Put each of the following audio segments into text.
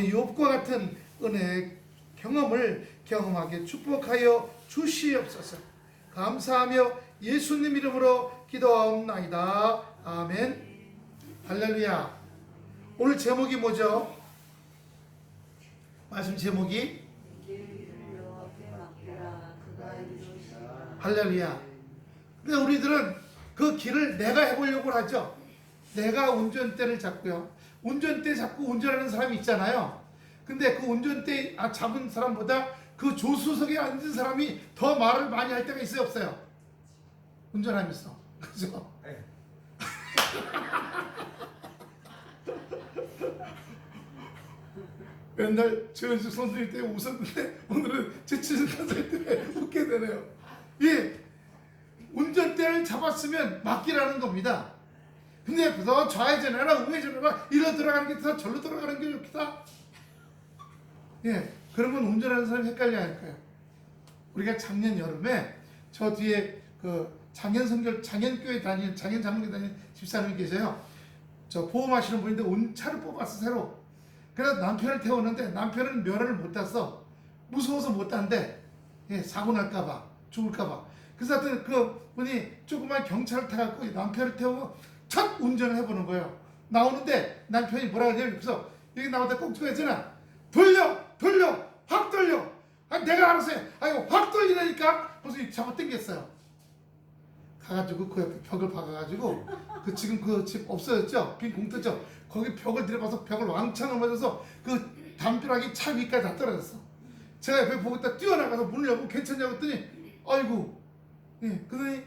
욥과 같은 은혜의 경험을 경험하게 축복하여 주시옵소서. 감사하며 예수님 이름으로 기도하옵나이다. 아멘. 할렐루야. 오늘 제목이 뭐죠? 말씀 제목이 할렐루야. 근데 우리들은 그 길을 내가 해보려고 하죠. 내가 운전대를 잡고요. 운전대 잡고 운전하는 사람이 있잖아요. 근데 그 운전대 잡은 사람보다 그 조수석에 앉은 사람이 더 말을 많이 할 때가 있어요, 없어요? 운전하면서. 그죠? 네. 맨날 최은숙 선생님 때문에 웃었는데 오늘은 최치순 선생님 때문에 웃게 되네요. 예, 운전대를 잡았으면 맡기라는 겁니다. 근데 더 좌회전해라 우회전해라 이리로 들어가는 게 더 절로 들어가는 게 좋겠다. 예, 그런 건 운전하는 사람이 헷갈려 할 거예요. 우리가 작년 여름에 저 뒤에 그 장현교회 다니는 장현 장로교 다니는 집사님이 계세요. 저 보험하시는 분인데 차를 뽑았어 새로. 그래서 남편을 태웠는데 남편은 면허를 못 땄어. 무서워서 못 땄는데 예, 사고 날까봐 죽을까봐. 그래서 하여튼 그 분이 조그만 경차를 타갖고 남편을 태우고 첫 운전을 해보는 거예요. 나오는데 남편이 뭐라 그러냐면 그래서 여기 나오다 꼭 찍어야잖아. 돌려 확 돌려. 내가 알아서 해. 이거 확 돌리라니까. 그래서 잡아 당겼어요. 가가지고 그 옆에 벽을 박아가지고 그 지금 그 집 없어졌죠? 빈 공터죠? 거기 벽을 들여봐서 벽을 왕창 넘어져서 그 담벼락이 차 위까지 다 떨어졌어. 제가 옆에 보고 있다 뛰어나가서 문을 열고 괜찮냐고 했더니 아이고 예, 그러더니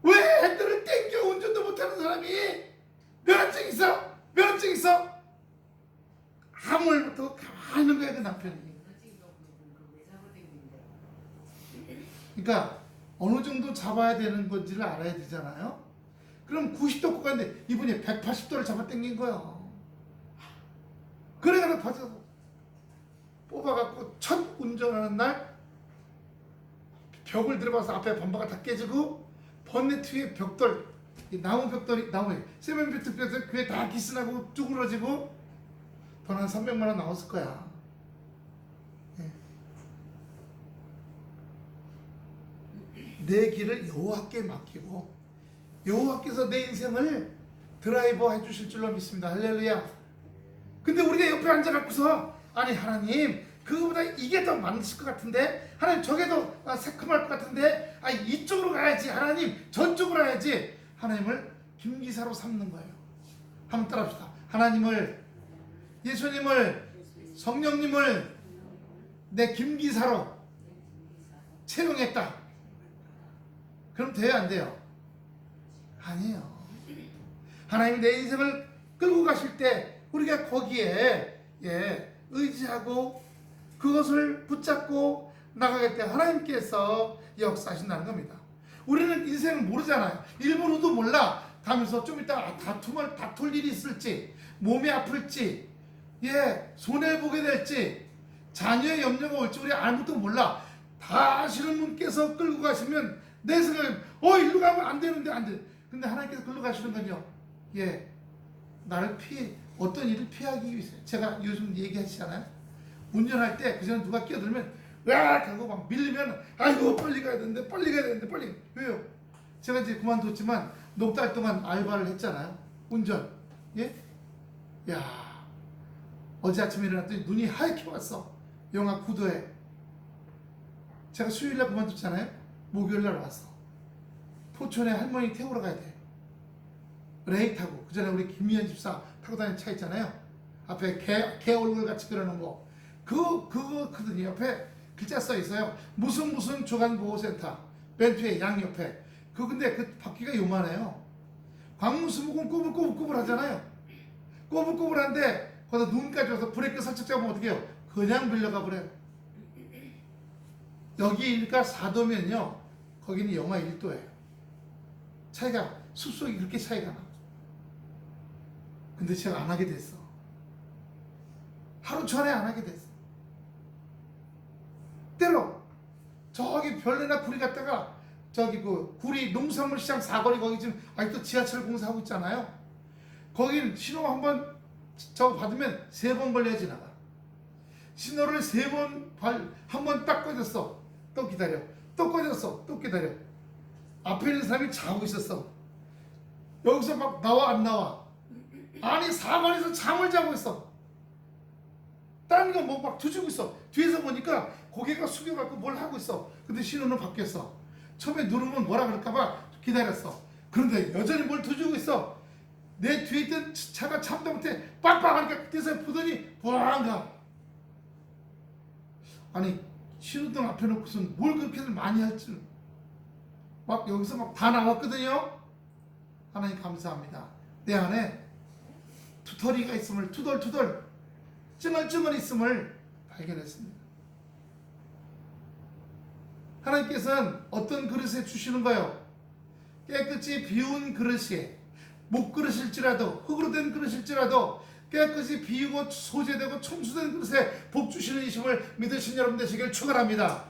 왜 핸들을 땡겨 운전도 못하는 사람이 면허증 있어? 면허증 있어? 아무 말 못하고 가만히 있는 거야 그 남편이. 그러니까 어느 정도 잡아야 되는 건지를 알아야 되잖아요. 그럼 90도 구간인데 이분이 180도를 잡아 당긴 거예요. 그래가 봐서 뽑아갖고 첫 운전하는 날 벽을 들어봐서 앞에 범퍼가 다 깨지고 번네트 위에 벽돌, 나무 벽돌이 나무에 세면베트 벽돌 그게 다 기스나고 쭈그러지고 돈 한 300만 원 나왔을 거야. 예. 내 길을 여호와께 맡기고 여호와께서 내 인생을 드라이버 해주실 줄로 믿습니다. 할렐루야. 근데 우리가 옆에 앉아갖고서 아니 하나님 그거보다 이게 더 많으실 것 같은데 하나님 저게 더 새콤할 것 같은데 이쪽으로 가야지 하나님 저쪽으로 가야지 하나님을 김기사로 삼는 거예요. 한번 따라합시다. 하나님을 예수님을 성령님을 내 김기사로 채용했다. 그럼 돼요 안 돼요? 아니에요. 하나님 내 인생을 끌고 가실 때 우리가 거기에 의지하고 그것을 붙잡고 나가게 때 하나님께서 역사하신다는 겁니다. 우리는 인생을 모르잖아요. 일부러도 몰라. 가면서 좀 이따 다툴 일이 있을지 몸이 아플지 손해보게 될지 자녀의 염려가 올지 우리 아무것도 몰라. 다 아시는 분께서 끌고 가시면 내 생각엔 일로 가면 안 되는데 안 돼. 근데 하나님께서 끌고 가시는 건요. 나를 어떤 일을 피하기 위해서 제가 요즘 얘기하시잖아요. 운전할 때 그전에 누가 끼어들면 으악 하고 막 밀리면 아이고 빨리 가야 되는데 빨리 왜요? 제가 이제 그만뒀지만 넉 달 동안 알바를 했잖아요. 운전. 야 어제 아침에 일어났더니 눈이 하얗게 왔어. 영하 9도에. 제가 수요일날 그만뒀잖아요. 목요일날 왔어. 포천에 할머니 태우러 가야 돼. 레이 타고 그 전에 우리 김미연 집사 타고 다니는 차 있잖아요. 앞에 개 얼굴 같이 그려놓은 거. 그거거든요. 옆에 글자 써 있어요. 무슨 조간보호센터. 벤트의 양옆에. 근데 그 바퀴가 요만해요. 광무수목은 꼬불꼬불 하잖아요. 꼬불꼬불한데 거기서 눈까지 와서 브레이크 살짝 잡으면 어떻게 해요? 그냥 밀려가 버려요. 여기가 4도면요. 거기는 영하 1도예요. 차이가 숲속이 그렇게 차이가 나. 근데 제가 안 하게 됐어. 하루 전에 안 하게 됐어. 때로 저기 별내나 구리 갔다가 저기 그 구리 농산물 시장 사거리 거기 지금 아직도 지하철 공사하고 있잖아요. 거긴 신호 한번 저거 받으면 3번 걸려야 지나가. 신호를 3번 한 번 딱 꺼졌어. 또 기다려. 또 꺼졌어. 또 기다려. 앞에 있는 사람이 자고 있었어. 여기서 막 나와 안 나와. 아니 4번에서 잠을 자고 있어. 다른 거 뭐 막 두지고 있어. 뒤에서 보니까 고개가 숙여갖고 뭘 하고 있어. 근데 신호는 바뀌었어. 처음에 누르면 뭐라 그럴까봐 기다렸어. 그런데 여전히 뭘 두지고 있어. 내 뒤에 있던 차가 참다 못해 빡빡하니까 그때서 보더니 부앙 가. 아니 신호등 앞에 놓고선 뭘 그렇게들 많이 할지. 막 여기서 막 다 나왔거든요. 하나님 감사합니다. 내 안에 투덜이가 있음을, 투덜투덜 ጭ멀ጭ멀 있음을 발견했습니다. 하나님께서는 어떤 그릇에 주시는 거요? 깨끗이 비운 그릇에, 목그릇일지라도 흙으로 된 그릇일지라도 깨끗이 비우고 소재되고 청수된 그릇에 복 주시는 이심을 믿으신 여러분 되시길 축원합니다.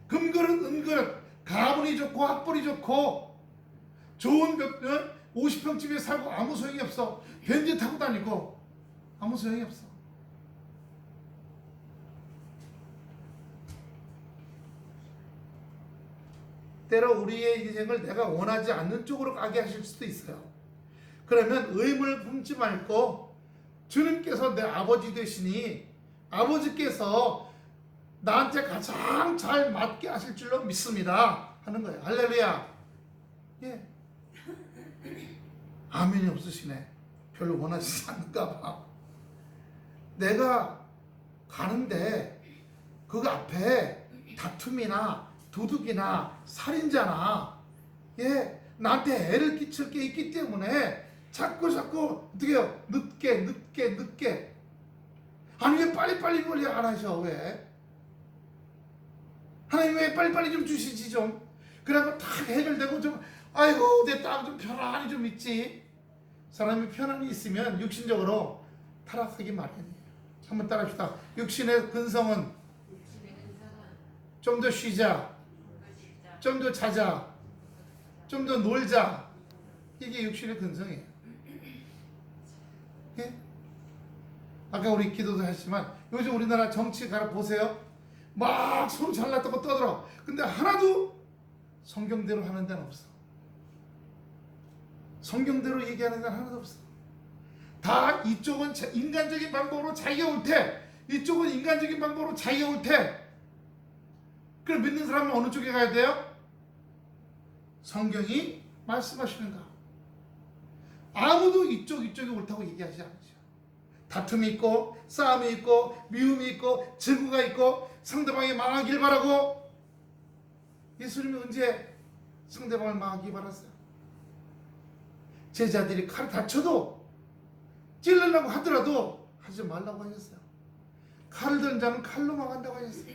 금그릇, 은그릇, 가문이 좋고 학벌이 좋고 좋은 50평집에 살고 아무 소용이 없어. 벤츠 타고 다니고 아무 소용이 없어. 때로 우리의 인생을 내가 원하지 않는 쪽으로 가게 하실 수도 있어요. 그러면 의무를 품지 말고 주님께서 내 아버지 되시니 아버지께서 나한테 가장 잘 맞게 하실 줄로 믿습니다 하는 거예요. 할렐루야. 예. 아멘이 없으시네. 별로 원하시지 않는가 봐. 내가 가는데 그 앞에 다툼이나 도둑이나 살인자나 나한테 애를 끼칠 게 있기 때문에 자꾸 어떻게 해요? 늦게 아니 왜 빨리빨리 관리 안 하셔? 왜? 하나님 왜 빨리빨리 좀 주시지 좀. 그래갖고 다 해결되고 좀 아이고 내 딸 좀 편안히 좀 있지. 사람이 편안히 있으면 육신적으로 타락하기 마련이에요. 한번 따라합시다. 육신의 근성은 좀 더 쉬자, 좀 더 자자, 좀 더 놀자. 이게 육신의 근성이에요. 예? 아까 우리 기도도 했지만 요즘 우리나라 정치 가라 보세요. 막 서로 잘났다고 떠들어. 근데 하나도 성경대로 하는 데는 없어. 성경대로 얘기하는 데는 하나도 없어. 다 이쪽은 인간적인 방법으로 자기가 옳대, 이쪽은 인간적인 방법으로 자기가 옳대. 그럼 믿는 사람은 어느 쪽에 가야 돼요? 성경이 말씀하시는가. 아무도 이쪽이 옳다고 얘기하지 않죠. 다툼이 있고 싸움이 있고 미움이 있고 증오가 있고 상대방이 망하길 바라고. 예수님이 언제 상대방을 망하기 바랐어요? 제자들이 칼 다쳐도 찔르려고 하더라도 하지 말라고 하셨어요. 칼을 든 자는 칼로 망한다고 하셨어요.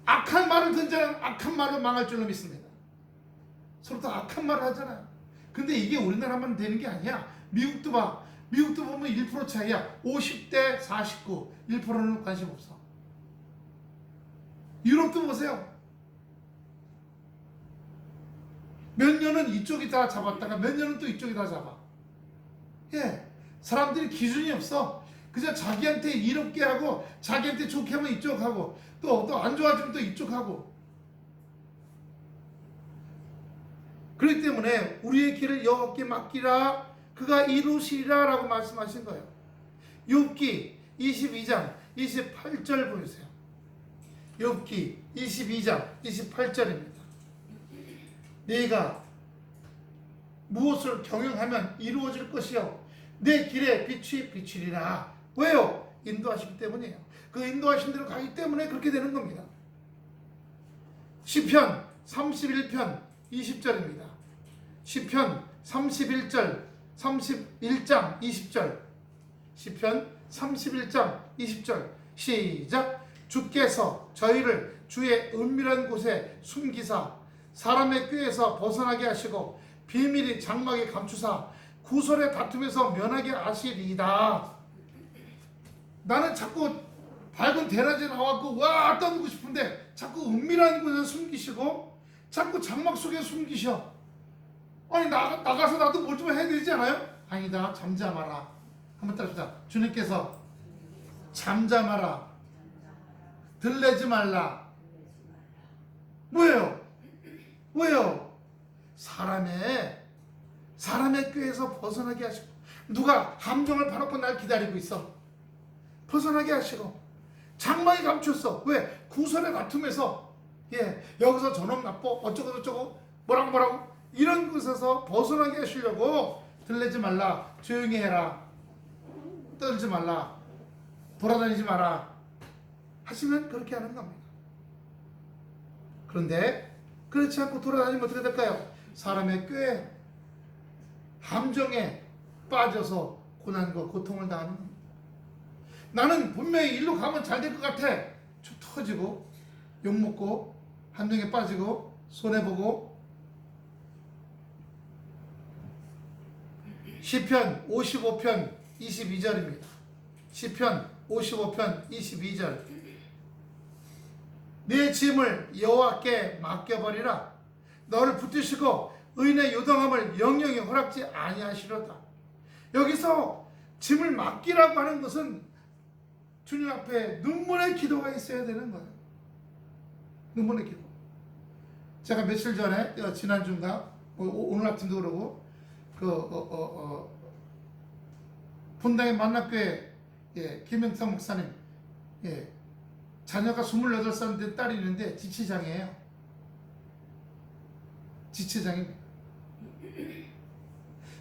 악한 말을 든 자는 악한 말로 망할 줄로 믿습니다. 서로 다 악한 말을 하잖아요. 근데 이게 우리나라만 되는 게 아니야. 미국도 봐. 미국도 보면 1% 차이야. 50대 49, 1%는 관심 없어. 유럽도 보세요. 몇 년은 이쪽이 다 잡았다가 몇 년은 또 이쪽이 다 잡아. 예, 사람들이 기준이 없어. 그냥 자기한테 이롭게 하고 자기한테 좋게 하면 이쪽 하고 또 안 좋아지면 또 이쪽 하고. 그렇기 때문에 우리의 길을 여호와께 맡기라 그가 이루시리라 라고 말씀하신 거예요. 욥기 22장 28절 보세요. 욥기 22장 28절입니다. 네가 무엇을 경영하면 이루어질 것이요 내 길에 빛이 비치리라. 왜요? 인도하시기 때문이에요. 그 인도하신 대로 가기 때문에 그렇게 되는 겁니다. 시편 31편 20절입니다. 시편 31장 20절. 시편 31장 20절 시작. 주께서 저희를 주의 은밀한 곳에 숨기사 사람의 꾀에서 벗어나게 하시고 비밀이 장막에 감추사 구설의 다툼에서 면하게 하시리이다. 나는 자꾸 밝은 대낮에 나와서 와 떠들고 싶은데 자꾸 은밀한 곳에 숨기시고 자꾸 장막 속에 숨기셔. 아니 나가서 나도 뭘 좀 해야 되지 않아요? 아니다, 잠잠하라. 한번 따라합시다. 주님께서 잠잠하라, 들레지 말라. 뭐예요? 왜요? 사람의 꾀에서 벗어나게 하시고, 누가 함정을 파놓고 날 기다리고 있어. 벗어나게 하시고, 장막이 감췄어. 왜? 구설의 다툼에서, 여기서 저놈 나빠, 어쩌고 저쩌고, 뭐라고 이런 곳에서 벗어나게 하시려고, 들레지 말라, 조용히 해라, 떨지 말라, 돌아다니지 마라 하시면 그렇게 하는 겁니다. 그런데 그렇지 않고 돌아다니면 어떻게 될까요? 사람의 꾀, 함정에 빠져서 고난과 고통을 당하는 겁니다. 나는 분명히 일로 가면 잘 될 것 같아. 쭉 터지고, 욕먹고, 함정에 빠지고, 손해보고. 시편 55편 22절입니다. 시편 55편 22절. 네 짐을 여호와께 맡겨버리라. 너를 붙드시고 의인의 요동함을 영영히 허락지 아니하시려다. 여기서 짐을 맡기라고 하는 것은 주님 앞에 눈물의 기도가 있어야 되는 거예요. 눈물의 기도. 제가 며칠 전에, 지난주인가 오늘 아침도 그러고, 분당의 만납교회 김영삼 목사님, 자녀가 28살 된 딸이 있는데 지체장애예요. 지체장애입니다.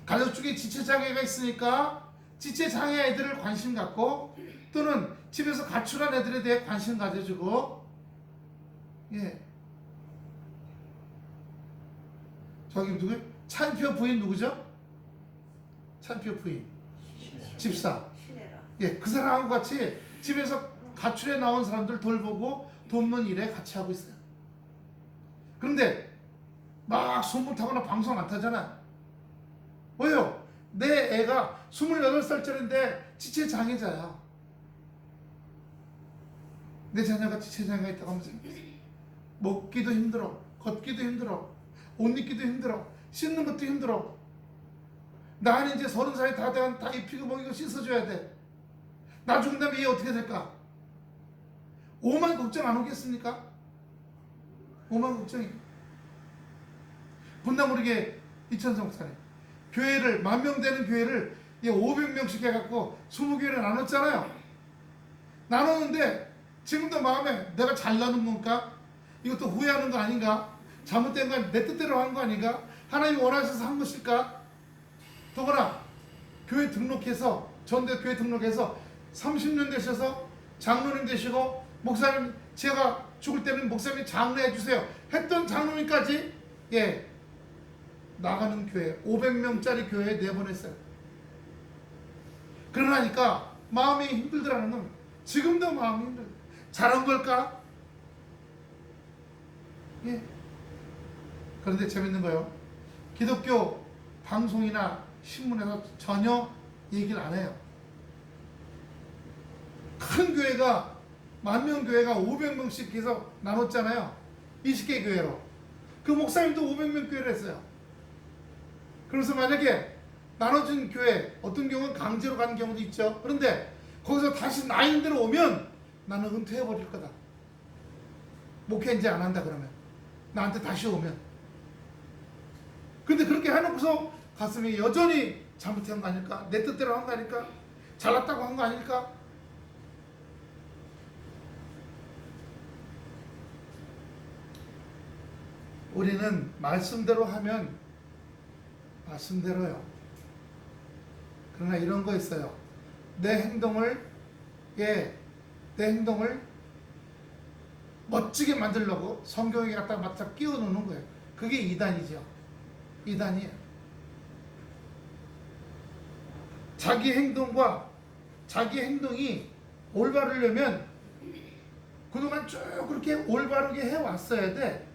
가족 중에 지체장애가 있으니까 지체장애 아이들을 관심 갖고, 또는 집에서 가출한 애들에 대해 관심 가져주고, 저기 누구? 찬표 부인 누구죠? 찬표 부인 집사. 그 사람하고 같이 집에서 가출해 나온 사람들 돌보고 돕는 일에 같이 하고 있어요. 그런데 막 소문 타거나 방송 안 타잖아. 왜요? 내 애가 28살짜리인데 지체장애자야. 내 자녀가 지체장애가 있다고 하면서 먹기도 힘들어, 걷기도 힘들어, 옷 입기도 힘들어, 씻는 것도 힘들어. 나는 이제 30살이 다 돼간 다 입히고 먹이고 씻어줘야 돼. 나 죽은 다음에 얘 어떻게 될까? 오만 걱정 안 오겠습니까? 오만 걱정이. 분당 모르게 이천성 목사님, 교회를 10,000명 되는 교회를 500명씩 해갖고 20교회를 나눴잖아요. 나눴는데 지금도 마음에 내가 잘나는 건가? 이것도 후회하는 거 아닌가? 잘못된 건 내 뜻대로 한 거 아닌가? 하나님이 원하셔서 한 것일까? 더구나 교회 등록해서, 전대 교회 등록해서 30년 되셔서 장로님 되시고, 목사님 제가 죽을 때는 목사님 장로해 주세요 했던 장로님까지 나가는 교회, 500명짜리 교회에 내보냈어요. 그러니까 마음이 힘들더라는 겁니다. 지금도 마음이 힘들어요. 잘한 걸까? 그런데 재밌는 거요, 기독교 방송이나 신문에서 전혀 얘기를 안 해요. 큰 교회가, 10,000명 교회가 500명씩 해서 나눴잖아요. 20개 교회로. 그 목사님도 500명 교회를 했어요. 그래서 만약에 나눠진 교회, 어떤 경우는 강제로 가는 경우도 있죠. 그런데 거기서 다시 나인대로 오면 나는 은퇴해버릴 거다. 목회 이제 안 한다 그러면. 나한테 다시 오면. 근데 그렇게 해놓고서 가슴이 여전히 잘못한 거 아닐까? 내 뜻대로 한 거 아닐까? 잘났다고 한 거 아닐까? 우리는 말씀대로 하면 말씀대로요. 그러나 이런 거 있어요. 내 행동을 멋지게 만들려고 성경에 갖다가 맞다 끼워 놓는 거예요. 그게 이단이죠. 이단이에요. 자기 행동이 올바르려면 그동안 쭉 그렇게 올바르게 해왔어야 돼.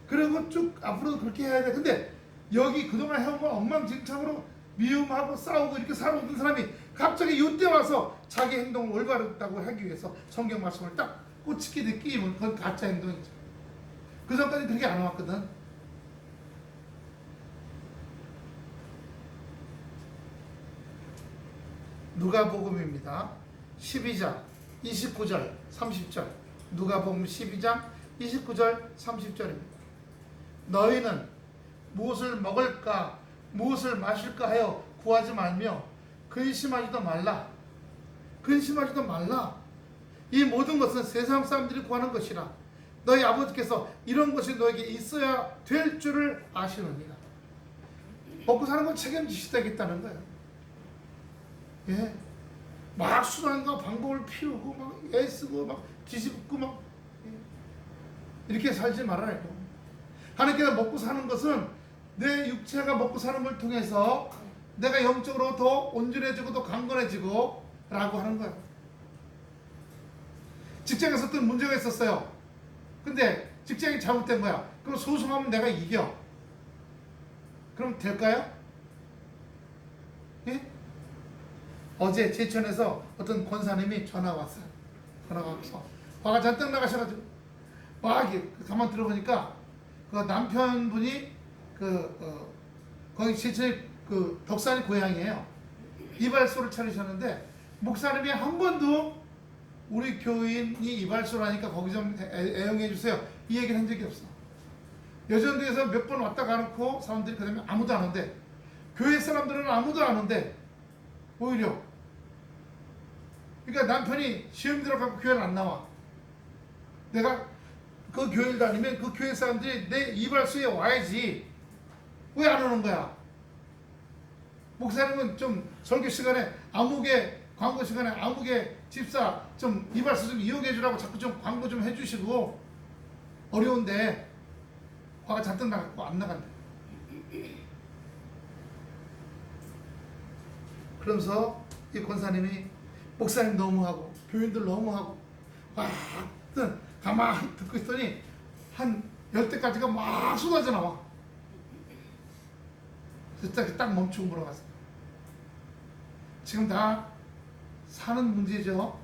그리고 쭉 앞으로도 그렇게 해야 돼. 근데 여기 그동안 해온 건 엉망진창으로 미움하고 싸우고 이렇게 살아오던 사람이 갑자기 이때 와서 자기 행동을 올바르다고 하기 위해서 성경 말씀을 딱 꽂히게 끼면 그건 가짜 행동이죠. 그 전까지 그렇게 안 해왔거든. 누가복음입니다. 12장 29절 30절. 누가복음 12장 29절 30절입니다. 너희는 무엇을 먹을까 무엇을 마실까 하여 구하지 말며 근심하지도 말라. 근심하지도 말라. 이 모든 것은 세상 사람들이 구하는 것이라. 너희 아버지께서 이런 것이 너에게 있어야 될 줄을 아시느니라. 먹고 사는 건 책임지시다겠다는 거예요. 예. 막 수단과 방법을 피우고 막 애쓰고 막 뒤집고 막 이렇게 살지 말아요. 하나님께서 먹고 사는 것은 내 육체가 먹고 사는 걸 통해서 내가 영적으로 더 온전해지고 더 강건해지고 라고 하는 거예요. 직장에서 어떤 문제가 있었어요. 근데 직장이 잘못된 거야. 그럼 소송하면 내가 이겨. 그럼 될까요? 예? 어제 제천에서 어떤 권사님이 전화가 왔어요. 전화가 와서 화가 잔뜩 나가셔가지고 막 가만 들어보니까 그 남편분이 거기 제천에 그 덕산이 고향이에요. 이발소를 차리셨는데 목사님이 한 번도 우리 교인이 이발소를 하니까 거기 좀 애용해 주세요 이 얘기를 한 적이 없어. 여전도에서 몇 번 왔다 가놓고 사람들이 그 다음에 아무도 안 온대. 교회 사람들은 아무도 안 온대. 오히려 그러니까 남편이 시험 들어가고 교회를 안 나와. 내가 그 교회를 다니면 그 교회 사람들이 내 이발소에 와야지 왜 안 오는 거야? 목사님은 좀 설교 시간에 아무개 광고 시간에 아무개 집사 좀 이발소 좀 이용해 주라고 자꾸 좀 광고 좀 해주시고 어려운데 화가 잔뜩 나갖고 안 나간대. 그러면서 이 권사님이 목사님 너무하고 교인들 너무하고 막 가만히 듣고 있더니 한 10대까지가 막 쏟아져 나와. 그래서 딱 멈추고 물어봤어요. 지금 다 사는 문제죠.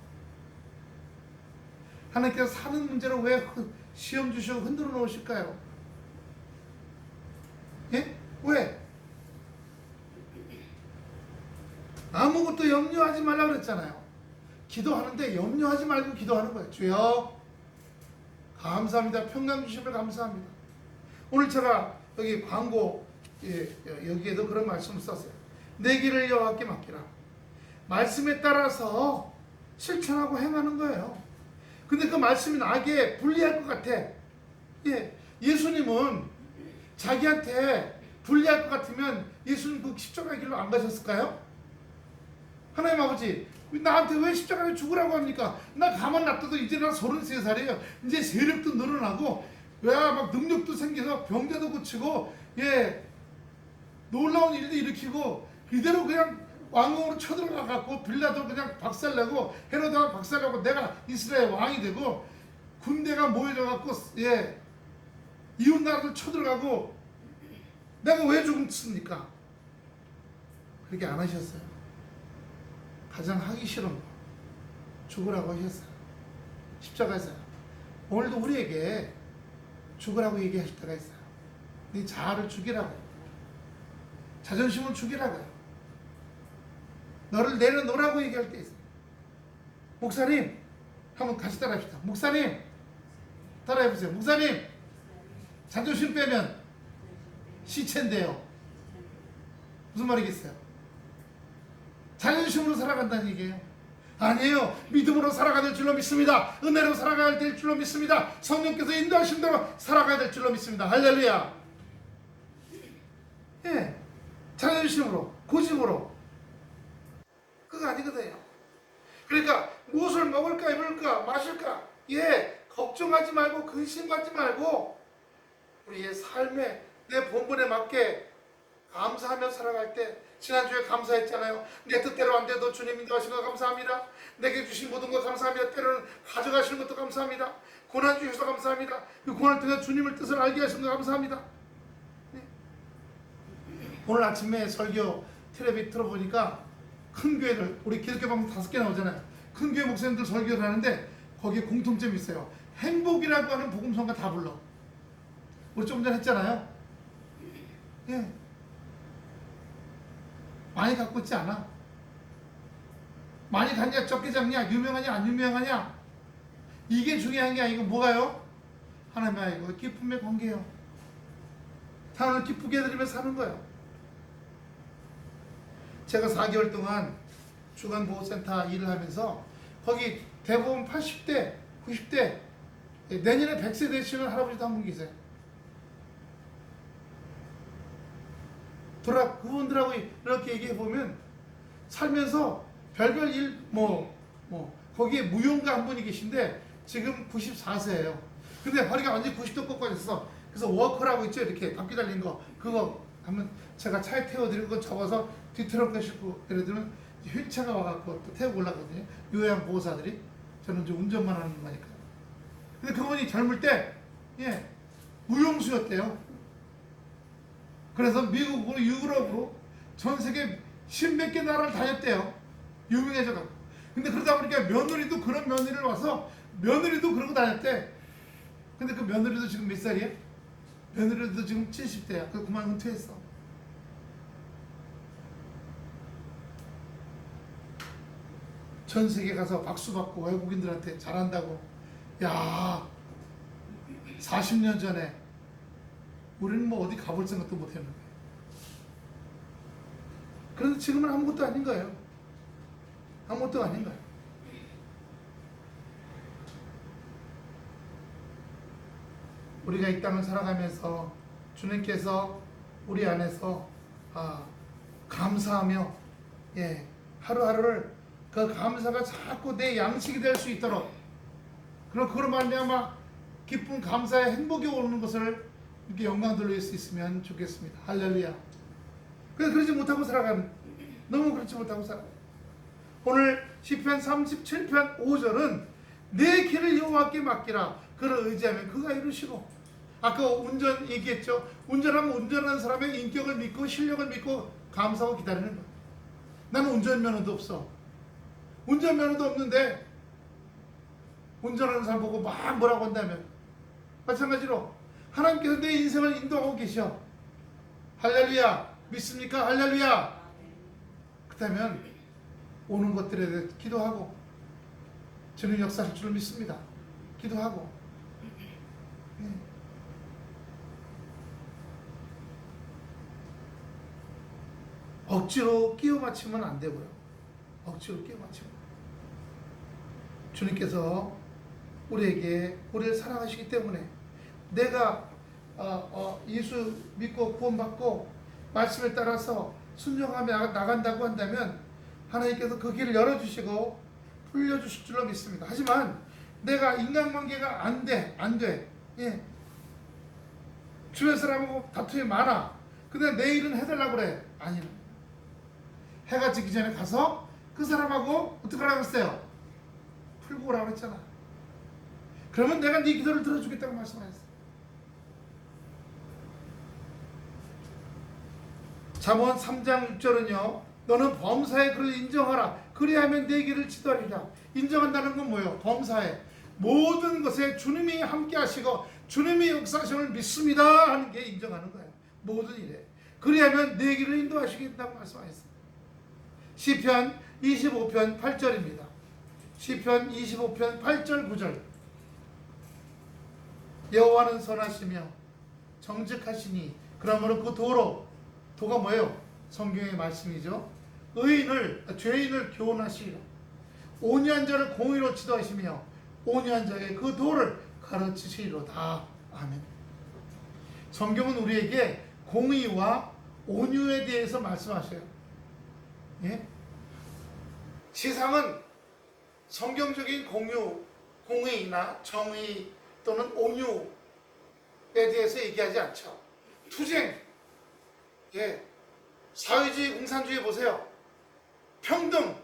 하나님께서 사는 문제를 왜 시험 주시고 흔들어 놓으실까요? 예? 왜? 아무것도 염려하지 말라 그랬잖아요. 기도하는데 염려하지 말고 기도하는 거예요. 주여 감사합니다. 평강 주심을 감사합니다. 오늘 제가 여기 광고 여기에도 그런 말씀을 썼어요. 내 길을 여호와께 맡기라. 말씀에 따라서 실천하고 행하는 거예요. 근데 그 말씀이 나에게 불리할 것 같아. 예, 예수님은 자기한테 불리할 것 같으면 예수님 그 십자가의 길로 안 가셨을까요? 하나님 아버지 나한테 왜 십자가에 죽으라고 합니까? 나 가만 놔둬도 이제 나 33살이에요. 이제 세력도 늘어나고 막 능력도 생겨서 병자도 고치고 놀라운 일도 일으키고 이대로 그냥 왕궁으로 쳐들어가 갖고 빌라도 그냥 박살내고 헤로드가 박살내고 내가 이스라엘 왕이 되고 군대가 모여져 갖고 이웃 나라들 쳐들어가고 내가 왜 죽습니까? 그렇게 안 하셨어요. 가장 하기 싫은 거 죽으라고 하셨어요. 십자가에서요. 오늘도 우리에게 죽으라고 얘기하실 때가 있어요. 네 자아를 죽이라고요. 자존심을 죽이라고요. 너를 내려놓으라고 얘기할 때 있어요. 목사님 한번 같이 따라합시다. 목사님 따라해보세요. 목사님 자존심 빼면 시체인데요. 무슨 말이겠어요? 자존심으로 살아간다는 얘기예요. 아니에요. 믿음으로 살아가야 될 줄로 믿습니다. 은혜로 살아가야 될 줄로 믿습니다. 성령께서 인도하신 대로 살아가야 될 줄로 믿습니다. 할렐루야. 자존심으로 고집으로 그거 아니거든요. 그러니까 무엇을 먹을까 입을까 마실까 걱정하지 말고 근심하지 말고 우리의 삶에 내 본분에 맞게 감사하며 살아갈 때 지난주에 감사했잖아요. 내 뜻대로 안 돼도 주님 인도하신 거 감사합니다. 내게 주신 모든 것 감사합니다. 때로는 가져가시는 것도 감사합니다. 고난 주셔서 감사합니다. 그 고난 통해 주님을 뜻을 알게 하신 거 감사합니다. 오늘 아침에 설교 텔레비 틀어보니까 큰 교회들 우리 기독교 방송 5개 나오잖아요. 큰 교회 목사님들 설교를 하는데 거기에 공통점이 있어요. 행복이라고 하는 복음성가 다 불러. 우리 좀 전에 했잖아요. 많이 갖고 있지 않아. 많이 갔냐 적게 잡냐 유명하냐 안 유명하냐 이게 중요한 게 아니고 뭐가요? 하나님과 기쁨의 관계예요. 하나님을 기쁘게 해드리며 사는 거예요. 제가 4개월 동안 주간보호센터 일을 하면서 거기 대부분 80대 90대 내년에 100세 되시는 할아버지도 한 분 계세요. 그분들하고 이렇게 얘기해 보면 살면서 별별 일 거기에 무용가 한 분이 계신데 지금 94세예요. 근데 허리가 완전히 90도 꺾어졌어. 그래서 워커라고 있죠, 이렇게 바퀴 달린 거 그거 하면 제가 차에 태워드리고 그거 접어서 뒤트렁크에 싣고 예를 들면 휠체어가 와갖고 또 태우고 올라가거든요. 요양 보호사들이. 저는 이제 운전만 하는 거니까. 근데 그분이 젊을 때 무용수였대요. 그래서 미국으로 유럽으로 전 세계 10몇 개 나라를 다녔대요. 유명해져가지고. 근데 그러다 보니까 며느리도 그런 며느리를 와서 며느리도 그러고 다녔대. 근데 그 며느리도 지금 몇 살이야? 며느리도 지금 70대야. 그만 은퇴했어. 전 세계 가서 박수 받고 외국인들한테 잘한다고. 야, 40년 전에 우리는 뭐 어디 가볼 생각도 못 했는데. 그런데 지금은 아무것도 아닌 거예요. 아무것도 아닌 거예요. 우리가 이 땅을 살아가면서 주님께서 우리 안에서 감사하며 하루하루를 그 감사가 자꾸 내 양식이 될 수 있도록 그럼 그로 말미암아 기쁨 감사의 행복이 오는 것을 이렇게 영광 돌릴 수 있으면 좋겠습니다. 할렐루야. 그래서 그러지 못하고 살아가는 너무 그렇지 못하고 살아. 오늘 시편 37편 5절은 내 길을 여호와께 맡기라. 그를 의지하면 그가 이루시고. 아까 운전 얘기했죠. 운전하면 운전하는 사람의 인격을 믿고 실력을 믿고 감사하고 기다리는 거야. 나는 운전면허도 없어. 운전면허도 없는데 운전하는 사람 보고 막 뭐라고 한다면 마찬가지로 하나님께서 내 인생을 인도하고 계셔. 할렐루야. 믿습니까? 할렐루야. 그렇다면 오는 것들에 대해 기도하고 주님 역사할 줄 믿습니다. 기도하고 억지로 끼워 맞추면 안 되고요. 억지로 끼워 맞추면 주님께서 우리를 사랑하시기 때문에 내가 예수 믿고 구원받고 말씀에 따라서 순종하며 나간다고 한다면 하나님께서 그 길을 열어주시고 풀려주실 줄로 믿습니다. 하지만 내가 인간관계가 안 돼. 주변 사람하고 다툼이 많아. 근데 내일은 해달라고 그래. 아니요. 해가 지기 전에 가서 그 사람하고 어떻게 하라고 했어요? 풀고 오라고 했잖아. 그러면 내가 네 기도를 들어주겠다고 말씀하셨어요. 잠언 3장 6절은요. 너는 범사의 그를 인정하라. 그리하면 내 길을 지도하리라. 인정한다는 건 뭐예요? 범사에 모든 것에 주님이 함께 하시고 주님이 역사하심을 믿습니다 하는 게 인정하는 거예요. 모든 일에. 그리하면 내 길을 인도하시겠다고 말씀하셨어요. 시편 25편 8절입니다. 시편 25편 8절 9절. 여호와는 선하시며 정직하시니 그러므로 그 도가 뭐예요? 성경의 말씀이죠. 죄인을 교훈하시리라. 온유한 자를 공의로 지도하시며 온유한 자에게 그 도를 가르치시리로다. 아멘. 성경은 우리에게 공의와 온유에 대해서 말씀하셔요. 세상은 성경적인 공의나 정의 또는 온유에 대해서 얘기하지 않죠. 투쟁, 사회주의, 공산주의 보세요. 평등,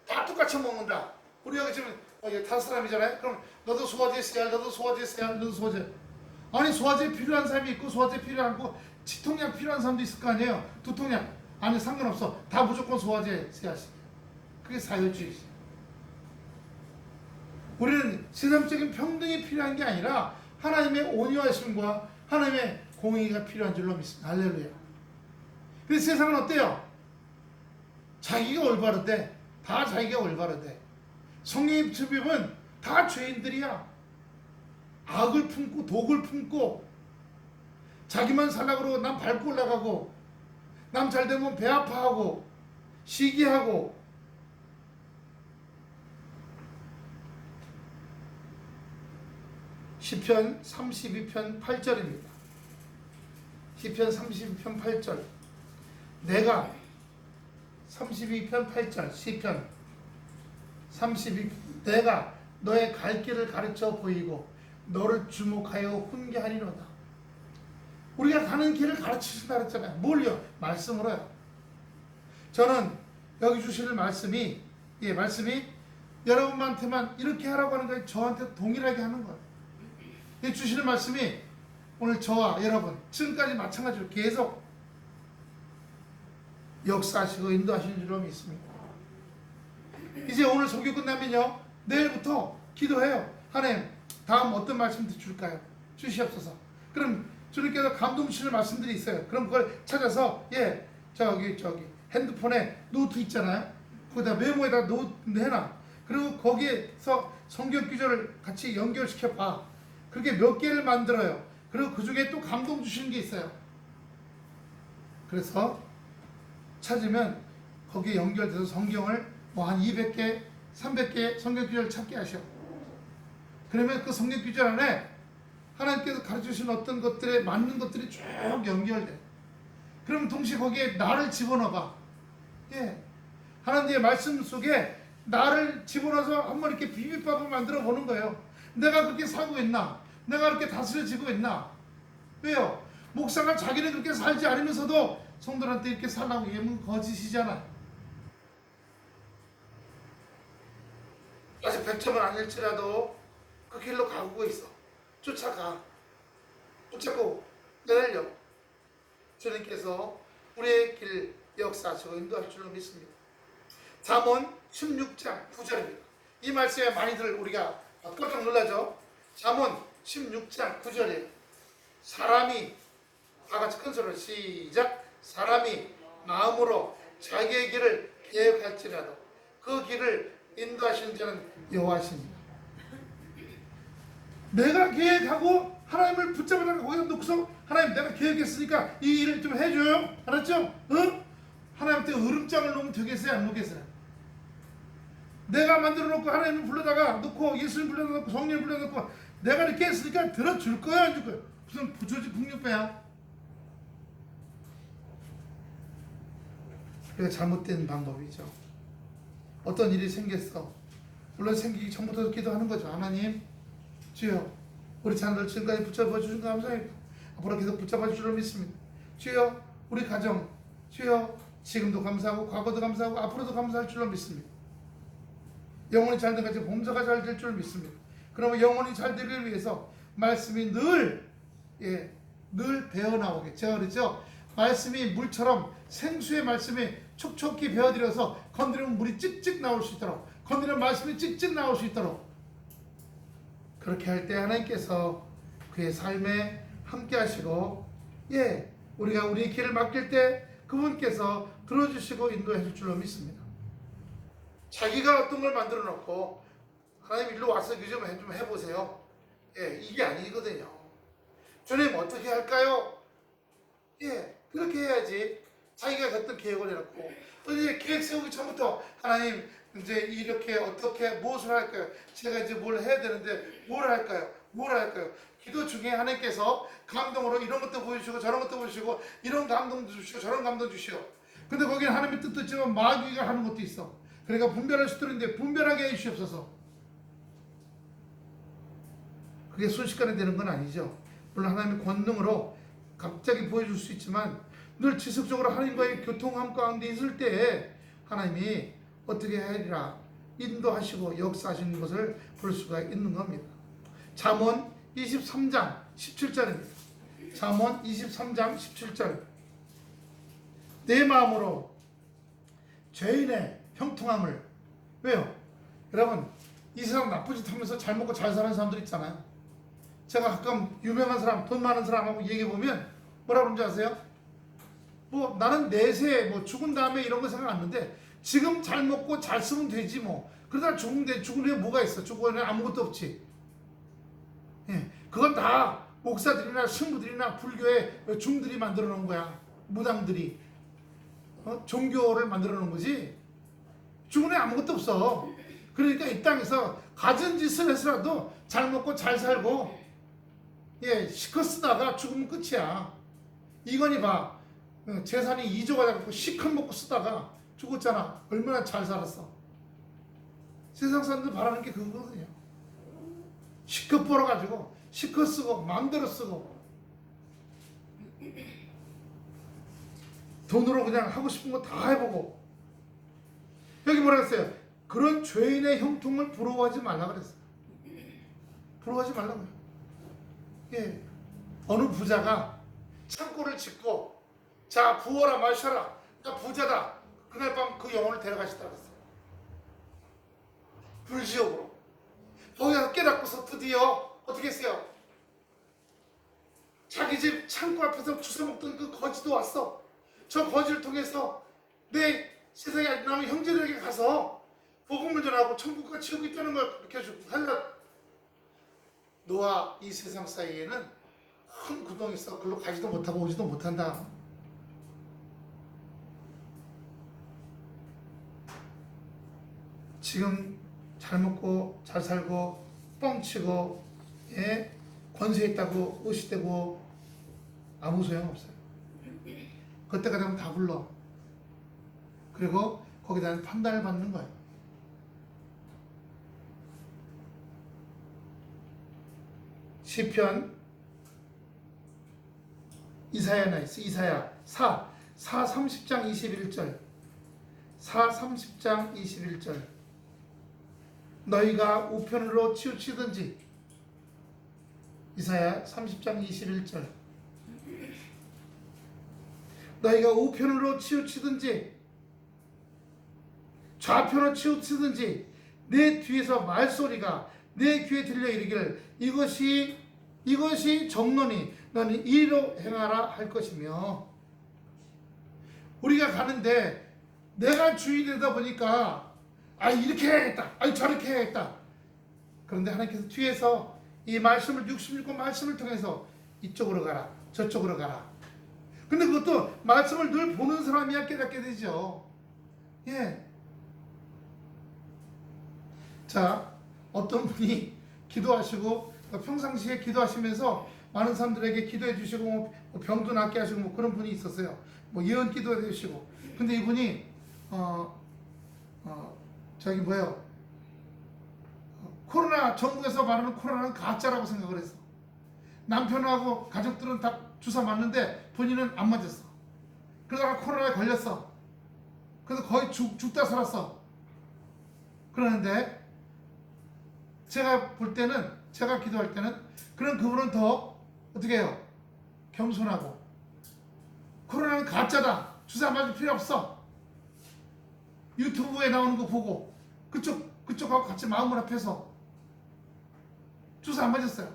다 똑같이 먹는다. 우리 여기 지금 5사람이잖아요. 그럼 너도 소화제 써야 할, 너도 소화제 써야 할, 너도 소화제. 아니 소화제 필요한 사람이 있고 소화제 필요한 거 치통약 필요한 사람도 있을 거 아니에요. 두통약. 아니 상관없어. 다 무조건 소화제 써야지. 그게 사회주의지. 우리는 세상적인 평등이 필요한 게 아니라 하나님의 온유하심과 하나님의 공의가 필요한 줄로 믿습니다. 할렐루야. 근데 세상은 어때요? 자기가 올바르대. 다 자기가 올바르대. 성령의 첩입은 다 죄인들이야. 악을 품고 독을 품고 자기만 살라고 그러고 남 밟고 올라가고 남 잘되면 배 아파하고 시기하고 시편 32편 8절입니다. 시편 32편 8절. 내가 32편 8절 시편 32 내가 너의 갈 길을 가르쳐 보이고 너를 주목하여 훈계하리로다. 우리가 가는 길을 가르치신다 그랬잖아요. 뭘요? 말씀으로요. 저는 여기 주시는 말씀이 여러분한테만 이렇게 하라고 하는 거예요. 저한테 동일하게 하는 거예요. 이 주시는 말씀이 오늘 저와 여러분 지금까지 마찬가지로 계속 역사하시고 인도하시는 줄로 믿습니다. 이제 오늘 설교 끝나면요 내일부터 기도해요. 하나님 다음 어떤 말씀 줄까요? 주시옵소서. 그럼 주님께서 감동 주시는 말씀들이 있어요. 그럼 그걸 찾아서 저기 핸드폰에 노트 있잖아요. 거기다 메모에다 노트 해놔. 그리고 거기에서 성경 구절을 같이 연결시켜 봐. 그렇게 몇 개를 만들어요. 그리고 그 중에 또 감동 주시는 게 있어요. 그래서 찾으면 거기에 연결돼서 성경을 뭐 한 200개, 300개 성경 구절을 찾게 하셔. 그러면 그 성경 구절 안에 하나님께서 가르쳐주신 어떤 것들에 맞는 것들이 쭉 연결돼. 그러면 동시에 거기에 나를 집어넣어봐. 하나님의 말씀 속에 나를 집어넣어서 한번 이렇게 비빔밥을 만들어 보는 거예요. 내가 그렇게 살고 있나? 내가 그렇게 다스려지고 있나? 왜요? 목사가 자기는 그렇게 살지 않으면서도 성도한테 이렇게 살라고 얘기하면 거짓이잖아. 아직 100점은 아닐지라도 그 길로 가고 있어. 쫓아가. 붙잡고 내달려. 주님께서 우리의 길 역사하시고 인도할 줄로 믿습니다. 잠언 16장 9절입니다. 이 말씀에 많이들 우리가 깜짝 놀라죠. 잠언 16장 9절에 사람이 다 같이 큰 소리로 시작. 사람이 마음으로 자기의 길을 계획할지라도 그 길을 인도하시는 자는 여호와십니다. 내가 계획하고 하나님을 붙잡으라고 거기다 놓고서 하나님 내가 계획했으니까 이 일을 좀 해줘요. 알았죠? 응? 하나님한테 으름장을 놓으면 되겠어요? 안 놓겠어요? 내가 만들어 놓고 하나님을 불러다가 놓고 예수님 불러다 놓고 성령을 불러다 놓고 내가 이렇게 했으니까 들어줄 거야 안 줄 거야? 무슨 부처지 풍류배야? 그게 잘못된 방법이죠. 어떤 일이 생겼어. 물론 생기기 전부터 기도하는 거죠. 하나님 주여 우리 자녀들 지금까지 붙잡아 주신 거 감사합니다. 앞으로 계속 붙잡아 주실 줄 믿습니다. 주여 우리 가정 주여 지금도 감사하고 과거도 감사하고 앞으로도 감사할 줄로 믿습니다. 영혼이 잘 된까지 범사가 잘 될 줄 믿습니다. 그러면 영혼이 잘 되기 위해서 말씀이 늘 배어나오게. 제가 그랬죠. 말씀이 물처럼 생수의 말씀이 촉촉히 배어들여서 건드리면 물이 찍찍 나올 수 있도록 건드리면 말씀이 찍찍 나올 수 있도록 그렇게 할 때 하나님께서 그의 삶에 함께 하시고 우리가 우리의 길을 맡길 때 그분께서 들어주시고 인도해 줄 줄로 믿습니다. 자기가 어떤 걸 만들어 놓고 하나님 일로 와서 이거 좀 해보세요. 이게 아니거든요. 주님 어떻게 할까요? 그렇게 해야지. 자기가 어떤 계획을 해놓고 이제 계획 세우기 전부터 하나님 이제 이렇게 어떻게 무엇을 할까요? 제가 이제 뭘 해야 되는데 뭘 할까요? 기도 중에 하나님께서 감동으로 이런 것도 보여주시고 저런 것도 보여주시고 이런 감동도 주시고 저런 감동 주시오. 근데 거기는 하나님의 뜻도 있지만 마귀가 하는 것도 있어. 그러니까 분별할 수도 있는데 분별하게 해주시옵소서. 그게 순식간에 되는 건 아니죠. 물론 하나님의 권능으로 갑자기 보여줄 수 있지만 늘 지속적으로 하나님과의 교통함 가운데 있을 때 하나님이 어떻게 하리라 인도하시고 역사하시는 것을 볼 수가 있는 겁니다. 잠언 23장 17절입니다. 잠언 23장 17절. 내 마음으로 죄인의 형통함을 왜요? 여러분 이 세상 나쁜 짓 하면서 잘 먹고 잘 사는 사람들 있잖아요. 제가 가끔 유명한 사람 돈 많은 사람하고 얘기해보면 뭐라 그런지 아세요? 뭐 나는 내세 뭐 죽은 다음에 이런 거 생각 안 하는데 지금 잘 먹고 잘 쓰면 되지 뭐. 그러다 죽으면 죽은 후에 뭐가 있어? 죽은 후에는 아무것도 없지. 예, 그건 다 목사들이나 신부들이나 불교의 중들이 만들어 놓은 거야. 무당들이 종교를 만들어 놓은 거지. 죽은 후에 아무것도 없어. 그러니까 이 땅에서 가진 짓을 해서라도 잘 먹고 잘 살고, 예, 시커 쓰다가 죽으면 끝이야. 이건희 봐. 재산이 2조가 돼갖고 시컷 먹고 쓰다가 죽었잖아. 얼마나 잘 살았어. 세상 사람들 바라는 게 그거거든요. 시컷 벌어가지고 시컷 쓰고 마음대로 쓰고 돈으로 그냥 하고 싶은 거 다 해보고. 여기 뭐라 했어요? 그런 죄인의 형통을 부러워하지 말라 그랬어요. 부러워하지 말라고요. 예, 어느 부자가 창고를 짓고, 자 부어라 마셔라, 나 부자다. 그날 밤 그 영혼을 데려가시다 그랬어요. 불지옥으로. 거기서 깨닫고서 드디어 어떻게 했어요? 자기 집 창고 앞에서 주워 먹던 그 거지도 왔어. 저 거지를 통해서 내 세상에 남은 형제들에게 가서 복음을 전하고 천국과 지옥이 있다는 걸 가르쳐주고 하려. 너와 이 세상 사이에는 큰 구덩이 있어. 글로 가지도 못하고 오지도 못한다. 지금 잘 먹고 잘 살고 뻥치고, 예, 권세 있다고 의식되고 아무 소용없어요. 그때가 되면 다 불러. 그리고 거기다 판단을 받는 거예요. 시편 이사야 나이스. 이사야 4 30장 21절. 30장 21절. 너희가 우편으로 치우치든지. 이사야 30장 21절. 너희가 우편으로 치우치든지 좌편으로 치우치든지 내 뒤에서 말소리가 내 귀에 들려 이르기를 이것이 정론이 너는 이로 행하라 할 것이며. 우리가 가는데 내가 주인이다 보니까 이렇게 해야겠다, 저렇게 해야겠다. 그런데 하나님께서 뒤에서 이 말씀을 66권 말씀을 통해서 이쪽으로 가라 저쪽으로 가라. 근데 그것도 말씀을 늘 보는 사람이야 깨닫게 되죠. 예. 자, 어떤 분이 기도하시고 평상시에 기도하시면서 많은 사람들에게 기도해 주시고 뭐 병도 낫게 하시고 뭐 그런 분이 있었어요. 뭐 예언 기도 해 주시고. 근데 이분이 저기 뭐예요? 코로나, 정부에서 말하는 코로나는 가짜라고 생각을 했어. 남편하고 가족들은 다 주사 맞는데 본인은 안 맞았어. 그러다가 코로나에 걸렸어. 그래서 거의 죽다 살았어. 그러는데 제가 볼 때는, 제가 기도할 때는 그런 그분은 더 어떻게 해요? 겸손하고, 코로나는 가짜다, 주사 맞을 필요 없어, 유튜브에 나오는 거 보고 그쪽하고 같이 마음을 합해서 주사 안 맞았어요.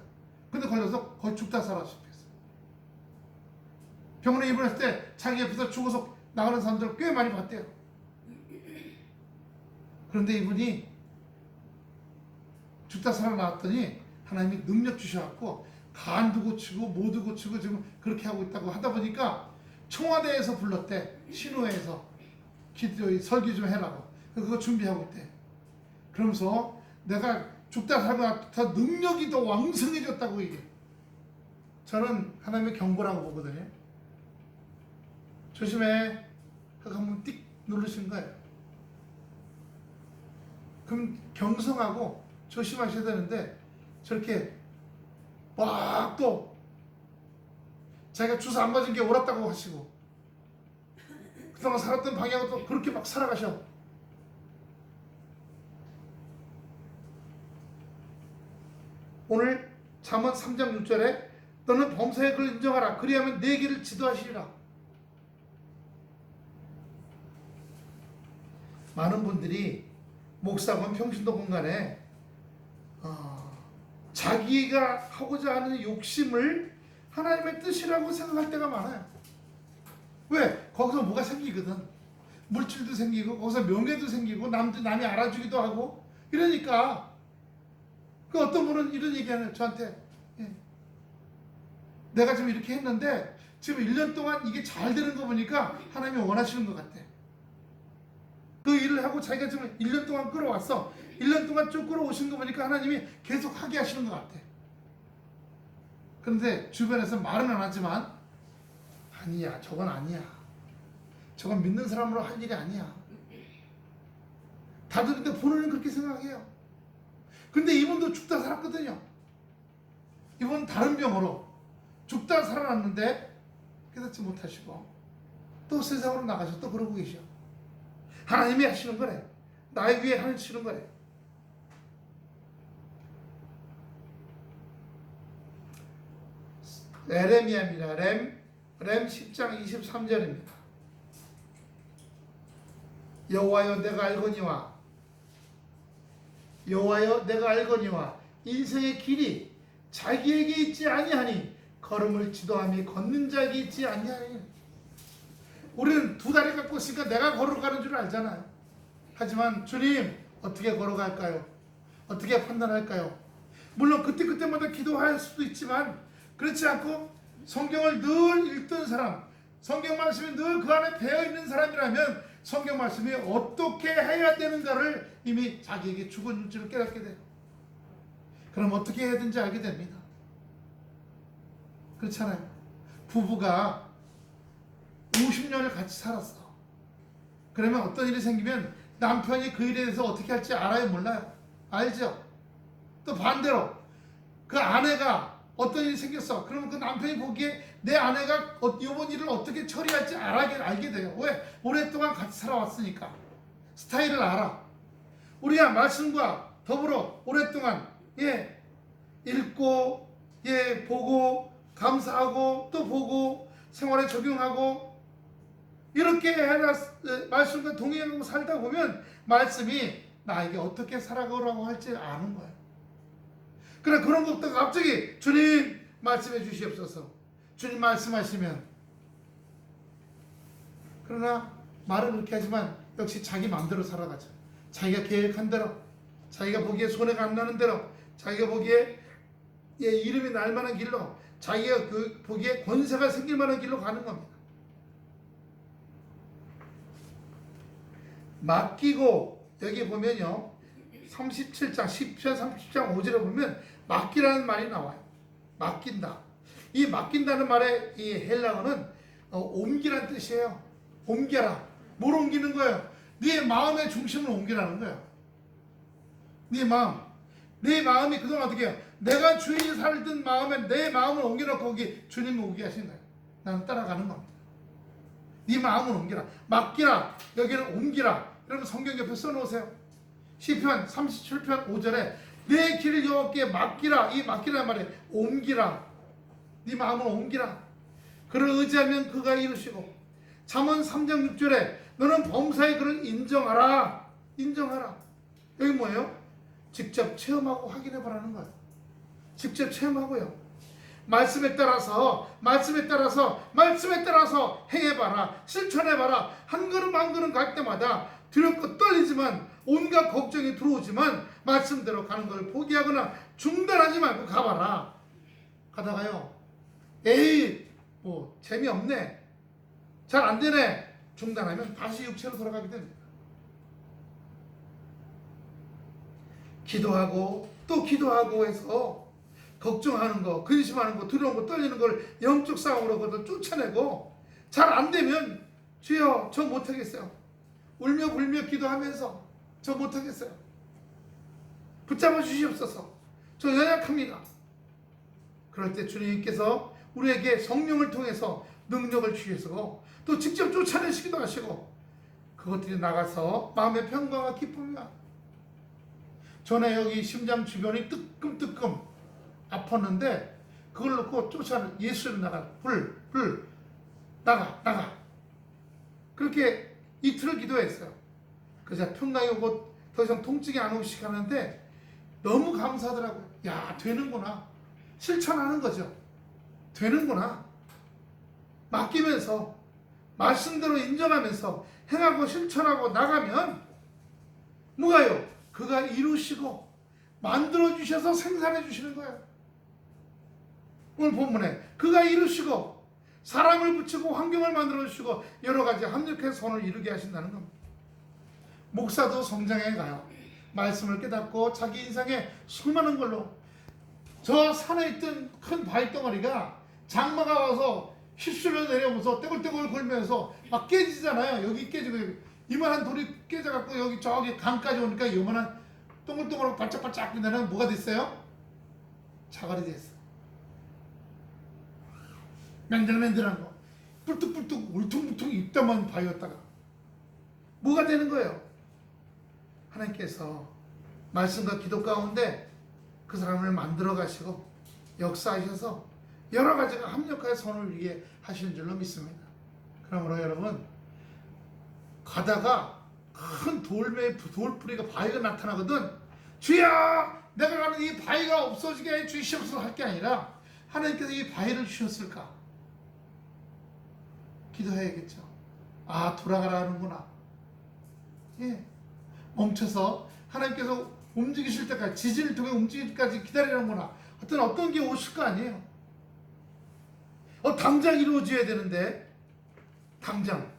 근데 걸려서 거의 죽다 살았어요. 병원에 입원했을 때 자기 옆에서 죽어서 나가는 사람들 꽤 많이 봤대요. 그런데 이분이 죽다 살아나왔더니 하나님이 능력 주셔갖고 간도 고치고 모두 고치고 지금 그렇게 하고 있다고 하다 보니까 청와대에서 불렀대. 신호회에서 설교 좀 해라고. 그거 준비하고 있대. 그러면서 내가 죽다 살아나서 능력이 더 왕성해졌다고 이게. 저는 하나님의 경고라고 보거든요. 조심해. 그거 한번 띡 누르신 거예요. 그럼 경성하고 조심하셔야 되는데 저렇게 막 또 자기가 주사 안 맞은 게 옳았다고 하시고 그동안 살았던 방향으로 또 그렇게 막 살아가셔. 오늘 잠언 3장 6절에 너는 범사의 그를 인정하라. 그리하면 내 길을 지도하시리라. 많은 분들이 목사건 평신도건 간에 자기가 하고자 하는 욕심을 하나님의 뜻이라고 생각할 때가 많아요. 왜? 거기서 뭐가 생기거든. 물질도 생기고 거기서 명예도 생기고 남이 알아주기도 하고 이러니까 그 어떤 분은 이런 얘기하는 저한테 예. 내가 지금 이렇게 했는데 지금 1년 동안 이게 잘 되는 거 보니까 하나님이 원하시는 것 같아. 그 일을 하고 자기가 지금 1년 동안 끌어왔어. 1년 동안 쭉 끌어오신 거 보니까 하나님이 계속 하게 하시는 것 같아. 그런데 주변에서 말은 안 하지만 아니야, 저건 아니야. 저건 믿는 사람으로 할 일이 아니야. 다들 근데 본인은 그렇게 생각해요. 근데 이분도 죽다 살았거든요. 이분은 다른 병으로 죽다 살아났는데 깨닫지 못하시고 또 세상으로 나가서 또 그러고 계셔. 하나님이 하시는 거래. 나의 위에 하시는 거래. 에레미야입니다. 렘 10장 23절입니다. 여호와여 내가 알거니와 인생의 길이 자기에게 있지 아니하니 걸음을 지도하며 걷는 자에게 있지 아니하니. 우리는 두 다리 갖고 있으니까 내가 걸어가는 줄 알잖아요. 하지만 주님 어떻게 걸어갈까요? 어떻게 판단할까요? 물론 그때마다 기도할 수도 있지만 그렇지 않고 성경을 늘 읽던 사람, 성경 말씀이 늘 그 안에 배어있는 사람이라면 성경 말씀이 어떻게 해야 되는가를 이미 자기에게 죽은 줄을 깨닫게 돼요. 그럼 어떻게 해야 되는지 알게 됩니다. 그렇잖아요. 부부가 50년을 같이 살았어. 그러면 어떤 일이 생기면 남편이 그 일에 대해서 어떻게 할지 알아요? 몰라요? 알죠? 또 반대로 그 아내가 어떤 일이 생겼어. 그러면 그 남편이 보기에 내 아내가 이번 일을 어떻게 처리할지 알게 돼요. 왜? 오랫동안 같이 살아왔으니까. 스타일을 알아. 우리가 말씀과 더불어 오랫동안 읽고 보고 감사하고 또 보고 생활에 적용하고 이렇게 해라 말씀과 동행하고 살다 보면 말씀이 나에게 어떻게 살아가라고 할지 아는 거예요. 그래 그런 것도 갑자기 주님 말씀해 주시옵소서. 주님 말씀하시면 그러나 말은 그렇게 하지만 역시 자기 마음대로 살아가죠. 자기가 계획한 대로 자기가 보기에 손해가 안 나는 대로 자기가 보기에 이름이 날 만한 길로 자기가 그 보기에 권세가 생길 만한 길로 가는 겁니다. 맡기고 여기 보면요 37장 10편 30장 5절에 보면 맡기라는 말이 나와요. 맡긴다. 이 맡긴다는 말의 이 헬라어는 옮기라는 뜻이에요. 옮겨라. 뭘 옮기는 거예요? 네 마음의 중심을 옮기라는 거예요. 네 마음. 네 마음이 그동안 어떻게 해요? 내가 주인이 살던 마음에 내 마음을 옮겨놓고 거기 주님을 오게 하신 거예요. 나는 따라가는 겁니다. 네 마음을 옮기라. 맡기라. 여기는 옮기라. 여러분 성경 옆에 써놓으세요. 시편 37편 5절에 내 길을 여호와께 맡기라. 이 맡기라는 말에 옮기라. 네 마음을 옮기라. 그를 의지하면 그가 이루시고 잠언 3장 6절에 너는 범사의 그를 인정하라. 인정하라. 여기 뭐예요? 직접 체험하고 확인해보라는 거예요. 직접 체험하고요. 말씀에 따라서 행해봐라. 실천해봐라. 한 걸음 한 걸음 갈 때마다 두렵고 떨리지만 온갖 걱정이 들어오지만 말씀대로 가는 걸 포기하거나 중단하지 말고 가봐라. 가다가요 에이 뭐 재미없네 잘 안되네 중단하면 다시 육체로 돌아가게 됩니다. 기도하고 또 기도하고 해서 걱정하는 거 근심하는 거 두려운 거 떨리는 걸 영적 싸움으로 그것을 쫓아내고 잘 안되면 주여 저 못하겠어요. 울며 불며 기도하면서 저 못하겠어요. 붙잡아 주시옵소서. 저 연약합니다. 그럴 때 주님께서 우리에게 성령을 통해서 능력을 주시고 또 직접 쫓아내시기도 하시고 그것들이 나가서 마음의 평강과 기쁨이야. 전에 여기 심장 주변이 뜨끔뜨끔 아팠는데 그걸 놓고 예수를 나가 불 나가 그렇게 이틀을 기도했어요. 그래서 평강이 오고 더 이상 통증이 안 오기 시작하는데 너무 감사하더라고요. 야 되는구나. 실천하는 거죠. 되는구나. 맡기면서 말씀대로 인정하면서 행하고 실천하고 나가면 뭐가요? 그가 이루시고 만들어주셔서 생산해 주시는 거예요. 오늘 본문에 그가 이루시고 사람을 붙이고 환경을 만들어 주시고 여러 가지 합력해서 선을 이루게 하신다는 겁니다. 목사도 성장해 가요. 말씀을 깨닫고 자기 인생에 수많은 걸로 저 산에 있던 큰 바위덩어리가 장마가 와서 휩쓸려 내려오면서 떼굴떼굴 걸면서 막 깨지잖아요. 여기 깨지고 이만한 돌이 깨져갖고 여기 저기 강까지 오니까 이만한 동글동글하고 반짝반짝 빛나는 뭐가 됐어요? 자갈이 됐어. 맨들맨들한 거 뿔뚝뿔뚝 울퉁불퉁 입다만 바위였다가 뭐가 되는 거예요? 하나님께서 말씀과 기도 가운데 그 사람을 만들어 가시고 역사하셔서 여러 가지가 합력하여 선을 이루게 하시는 줄로 믿습니다. 그러므로 여러분 가다가 큰 돌뿌리가 바위가 나타나거든 주여 내가 가는 이 바위가 없어지게 해 주시옵소서 할 게 아니라 하나님께서 이 바위를 주셨을까 기도해야겠죠. 아 돌아가라는구나. 예. 멈춰서 하나님께서 움직이실 때까지 지진을 통해 움직일 때까지 기다리는구나. 어떤 게 오실 거 아니에요. 당장 이루어져야 되는데 당장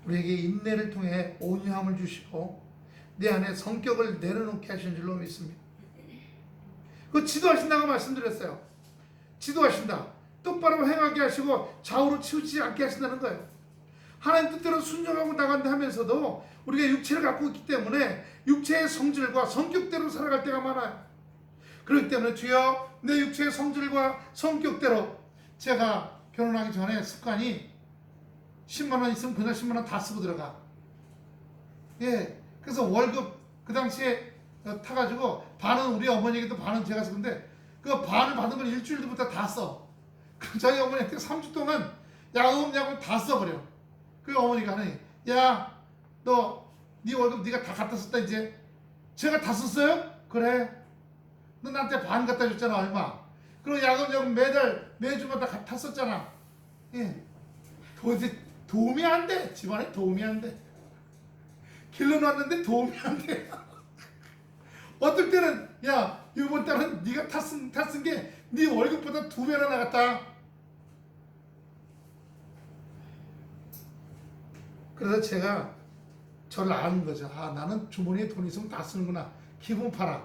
우리에게 인내를 통해 온유함을 주시고 내 안에 성격을 내려놓게 하신 줄로 믿습니다. 그 지도하신다고 말씀드렸어요. 지도하신다. 똑바로 행하게 하시고 좌우로 치우치지 않게 하신다는 거예요. 하나님 뜻대로 순종하고 나간다 하면서도 우리가 육체를 갖고 있기 때문에 육체의 성질과 성격대로 살아갈 때가 많아요. 그렇기 때문에 주여 내 육체의 성질과 성격대로 제가 결혼하기 전에 습관이 10만원 있으면 그날 10만원 다 쓰고 들어가. 예. 그래서 월급 그 당시에 타가지고 반은 우리 어머니에게도 반은 제가 쓰는데 그 반을 받은 걸 일주일 뒤부터 다 써. 저희 어머니한테 3주 동안 야금 다 써버려. 그 어머니가 하니 야 너 네 월급 네가 다 갖다 썼다 이제. 제가 다 썼어요? 그래. 너 나한테 반 갖다 줬잖아 얼마. 그리고 야금 매주마다 다 썼잖아. 예. 도대체 도움이 안 돼. 집안에 도움이 안 돼. 길러놨는데 도움이 안 돼. 어떨 때는 야 이번 달은 네가 탔은 게 네 월급보다 2배나 나갔다. 그래서 제가 저를 아는 거죠. 아 나는 주머니에 돈 있으면 다 쓰는구나. 기분 팔아.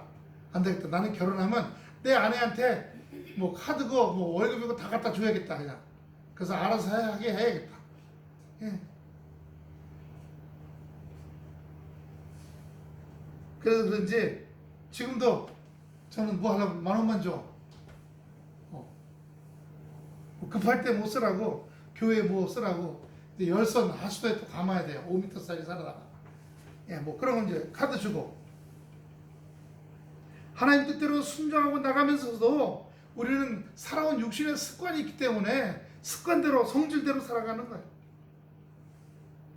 안 되겠다. 나는 결혼하면 내 아내한테 뭐 카드고 뭐 월급이고 다 갖다 줘야겠다 그냥. 그래서 알아서 하게 해야겠다. 예. 그래서 그런지 지금도 저는 뭐 하려고 10,000원만 줘. 뭐 급할 때 못 쓰라고 교회에 뭐 쓰라고 열선 하수도에 또 감아야 돼요. 5m짜리 살아다가. 예, 뭐 그런 건 이제 카드 주고 하나님 뜻대로 순종하고 나가면서도 우리는 살아온 육신의 습관이 있기 때문에 습관대로 성질대로 살아가는 거예요.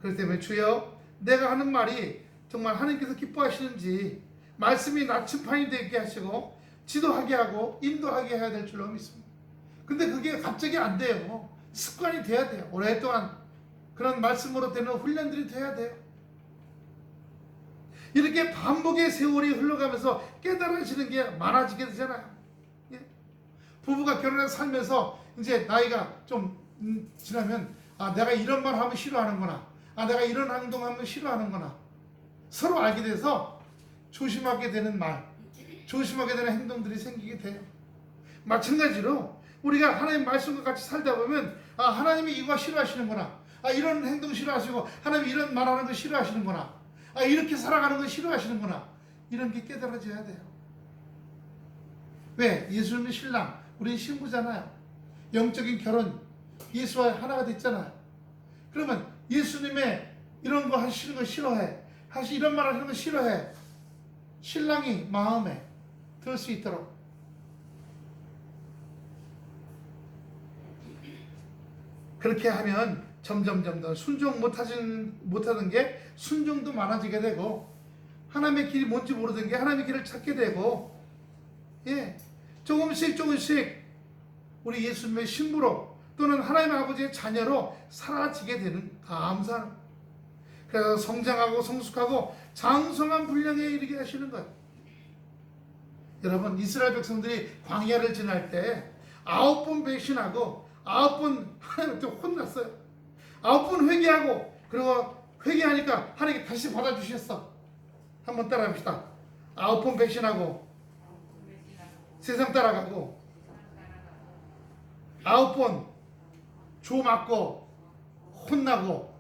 그렇기 때문에 주여 내가 하는 말이 정말 하나님께서 기뻐하시는지 말씀이 나침판이 되게 하시고 지도하게 하고 인도하게 해야 될 줄로 믿습니다. 근데 그게 갑자기 안 돼요. 습관이 돼야 돼요. 오랫동안 그런 말씀으로 되는 훈련들이 돼야 돼요. 이렇게 반복의 세월이 흘러가면서 깨달아지는 게 많아지게 되잖아요. 예? 부부가 결혼해서 살면서 이제 나이가 좀 지나면 아 내가 이런 말 하면 싫어하는구나. 아 내가 이런 행동하면 싫어하는구나. 서로 알게 돼서 조심하게 되는 말, 조심하게 되는 행동들이 생기게 돼요. 마찬가지로 우리가 하나님 말씀과 같이 살다 보면 아 하나님이 이거 싫어하시는구나. 아 이런 행동 싫어하시고 하나님이 이런 말하는 거 싫어하시는구나. 아 이렇게 살아가는 거 싫어하시는구나. 이런 게 깨달아져야 돼요. 왜? 예수님은 신랑, 우리는 신부잖아요. 영적인 결혼, 예수와 하나가 됐잖아요. 그러면 예수님의 이런 거 하시는 거 싫어해. 이런 말 하시는 거 싫어해. 신랑이 마음에 들 수 있도록 그렇게 하면 점점 순종 못하는 게 순종도 많아지게 되고 하나님의 길이 뭔지 모르던 게 하나님의 길을 찾게 되고 예 조금씩 우리 예수님의 신부로 또는 하나님 아버지의 자녀로 사라지게 되는 감사하는 거예요. 그래서 성장하고 성숙하고 장성한 분량에 이르게 하시는 거예요. 여러분, 이스라엘 백성들이 광야를 지날 때 9번 배신하고 9번 하나님한테 혼났어요. 9번 회개하고, 그리고 회개하니까 하나님께 다시 받아주셨어. 한번 따라합시다. 9번 배신하고 세상 따라가고, 9번 조 맞고 혼나고,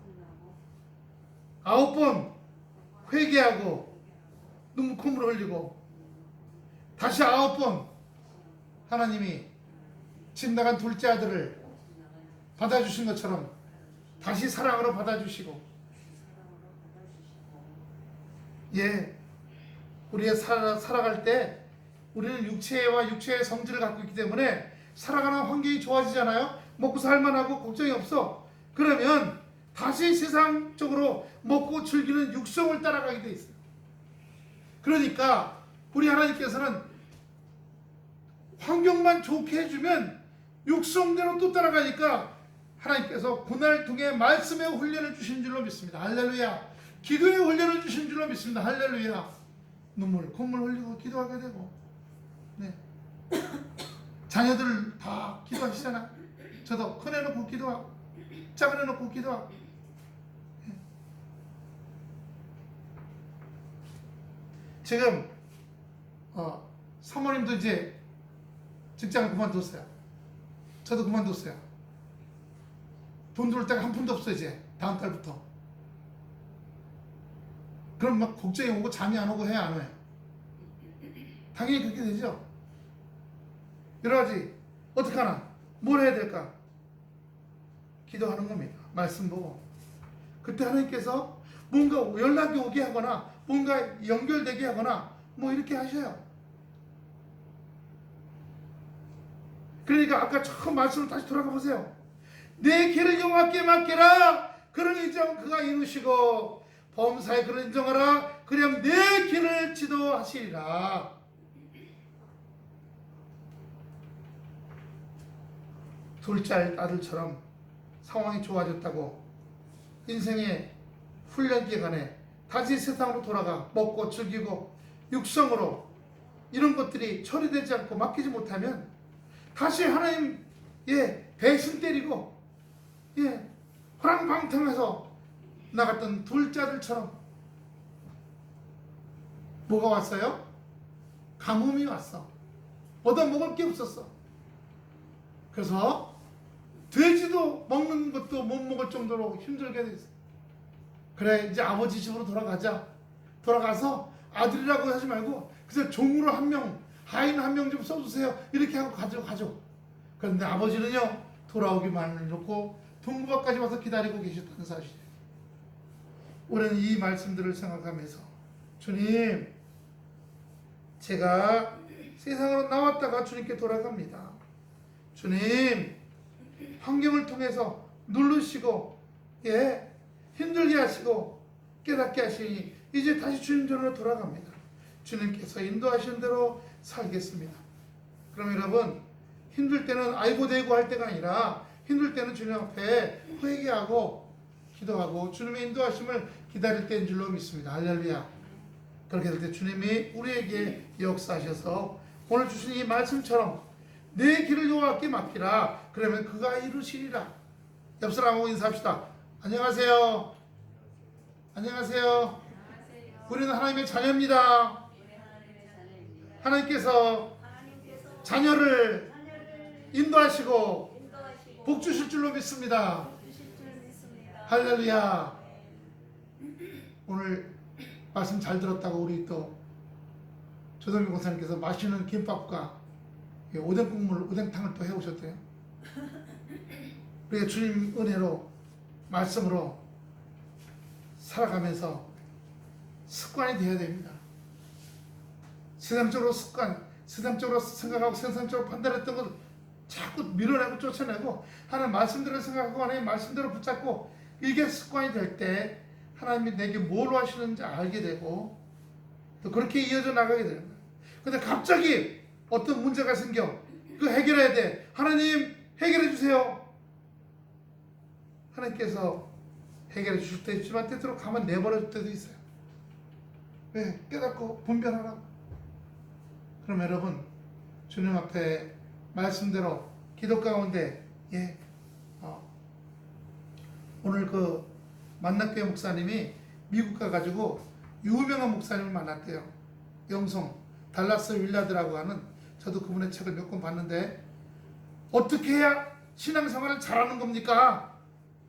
9번 회개하고 눈물 콧물 흘리고, 다시 9번 하나님이 집 나간 둘째 아들을 받아주신 것처럼 다시 사랑으로 받아주시고, 예, 우리가 살아갈 때 우리는 육체와 육체의 성질을 갖고 있기 때문에 살아가는 환경이 좋아지잖아요. 먹고 살만하고 걱정이 없어. 그러면 다시 세상적으로 먹고 즐기는 육성을 따라가게 돼 있어요. 그러니까 우리 하나님께서는 환경만 좋게 해주면 육성대로 또 따라가니까 하나님께서 그날 통해 말씀의 훈련을 주신 줄로 믿습니다. 할렐루야. 기도의 훈련을 주신 줄로 믿습니다. 할렐루야. 눈물 콧물 흘리고 기도하게 되고, 네. 자녀들 다 기도하시잖아. 저도 큰 애 놓고 기도하고 작은 애 놓고 기도하고, 네. 지금 사모님도 이제 직장을 그만뒀어요. 저도 그만뒀어요. 돈 들을 데가 한 푼도 없어요. 이제 다음 달부터. 그럼 막 걱정이 오고 잠이 안 오고 해야 안 와요? 당연히 그렇게 되죠. 여러 가지 어떡하나, 뭘 해야 될까? 기도하는 겁니다. 말씀 보고. 그때 하나님께서 뭔가 연락이 오게 하거나 뭔가 연결되게 하거나 뭐 이렇게 하셔요. 그러니까 아까 처음 말씀을 다시 돌아가 보세요. 내 길을 여호와께 맡기라. 그런 인정 그가 이루시고 범사에 그런 인정하라. 그냥 내 길을 지도하시리라. 둘째 아들처럼 상황이 좋아졌다고 인생의 훈련 기간에 다시 세상으로 돌아가 먹고 즐기고 육성으로 이런 것들이 처리되지 않고 맡기지 못하면 다시 하나님의 배신 때리고, 예, 호랑방탕해서 나갔던 둘째 아들처럼 뭐가 왔어요? 가뭄이 왔어. 얻어먹을 게 없었어. 그래서 돼지도 먹는 것도 못 먹을 정도로 힘들게 됐어. 그래, 이제 아버지 집으로 돌아가자. 돌아가서 아들이라고 하지 말고 그래서 종으로 한 명, 하인 한 명 좀 써주세요. 이렇게 하고 가죠. 그런데 아버지는요, 돌아오기만 해놓고 동부밖까지 와서 기다리고 계셨다는 사실이에요. 우리는 이 말씀들을 생각하면서, 주님, 제가 세상으로 나왔다가 주님께 돌아갑니다. 주님, 환경을 통해서 누르시고, 예, 힘들게 하시고 깨닫게 하시니 이제 다시 주님 전으로 돌아갑니다. 주님께서 인도하시는 대로 살겠습니다. 그럼 여러분, 힘들 때는 아이고 대고 할 때가 아니라 힘들 때는 주님 앞에 회개하고 기도하고 주님의 인도하심을 기다릴 때인 줄로 믿습니다. 할렐루야. 그렇게 될 때 주님이 우리에게 역사하셔서 오늘 주신 이 말씀처럼 내 길을 여호와께 맡기라. 그러면 그가 이루시리라. 옆 사람하고 인사합시다. 안녕하세요. 안녕하세요. 우리는 하나님의 자녀입니다. 하나님께서 자녀를 인도하시고 복 주실 줄로 믿습니다. 할렐루야. 오늘 말씀 잘 들었다고 우리 또 조동민 권사님께서 맛있는 김밥과 오뎅 국물, 오뎅탕을 또 해오셨대요. 우리가 주님 은혜로 말씀으로 살아가면서 습관이 되어야 됩니다. 세상적으로 세상적으로 생각하고 세상적으로 판단했던 것 자꾸 밀어내고 쫓아내고 하나님 말씀대로 생각하고 하나님 말씀대로 붙잡고 이게 습관이 될 때 하나님이 내게 뭘 하시는지 알게 되고 또 그렇게 이어져 나가게 되는 거예요. 근데 갑자기 어떤 문제가 생겨 그 해결해야 돼. 하나님 해결해 주세요. 하나님께서 해결해 주실 때도 있지만 때때로 가만 내버려 줄 때도 있어요. 왜? 깨닫고 분별하라고. 그럼 여러분, 주님 앞에 말씀대로 기도 가운데 오늘 그 만났교회 목사님이 미국 가가지고 유명한 목사님을 만났대요. 영성 달라스 윌라드라고 하는, 저도 그분의 책을 몇 권 봤는데 어떻게 해야 신앙생활을 잘하는 겁니까?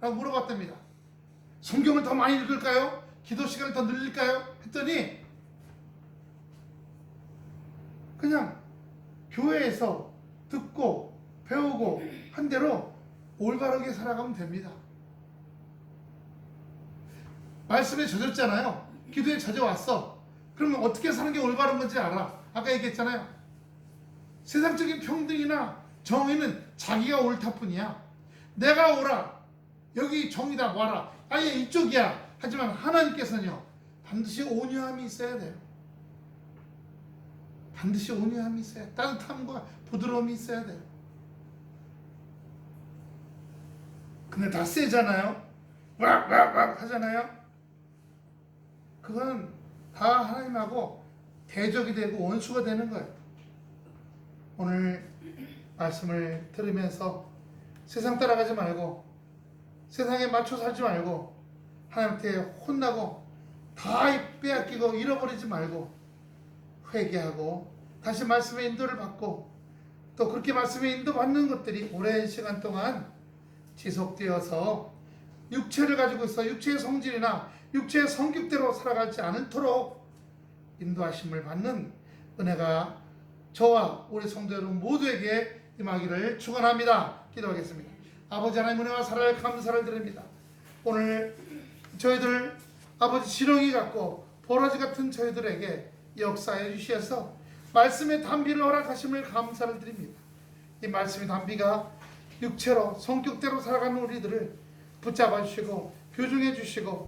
라고 물어봤답니다. 성경을 더 많이 읽을까요? 기도 시간을 더 늘릴까요? 했더니 그냥 교회에서 듣고 배우고 한 대로 올바르게 살아가면 됩니다. 말씀에 젖었잖아요. 기도에 젖어왔어. 그러면 어떻게 사는 게 올바른 건지 알아. 아까 얘기했잖아요. 세상적인 평등이나 정의는 자기가 옳다 뿐이야. 내가 옳아, 여기 정의다, 와라, 아예 이쪽이야. 하지만 하나님께서는요, 반드시 온유함이 있어야 돼요. 반드시 온유함이 있어야 돼요. 따뜻함과 부드러움이 있어야 돼요. 근데 다 세잖아요. 왁왁왁 하잖아요. 그건 다 하나님하고 대적이 되고 원수가 되는 거예요. 오늘 말씀을 들으면서 세상 따라가지 말고, 세상에 맞춰 살지 말고, 하나님께 혼나고 다 빼앗기고 잃어버리지 말고 회개하고 다시 말씀의 인도를 받고, 또 그렇게 말씀의 인도 받는 것들이 오랜 시간 동안 지속되어서 육체를 가지고 있어 육체의 성질이나 육체의 성격대로 살아가지 않도록 인도하심을 받는 은혜가 저와 우리 성도 여러분 모두에게 임하기를 축원합니다. 기도하겠습니다. 아버지 하나님, 은혜와 사랑을 감사를 드립니다. 오늘 저희들 아버지 지렁이 같고 버러지 같은 저희들에게 역사해 주셔서 말씀의 단비를 허락하심을 감사를 드립니다. 이 말씀의 단비가 육체로 성격대로 살아가는 우리들을 붙잡아 주시고 교정해 주시고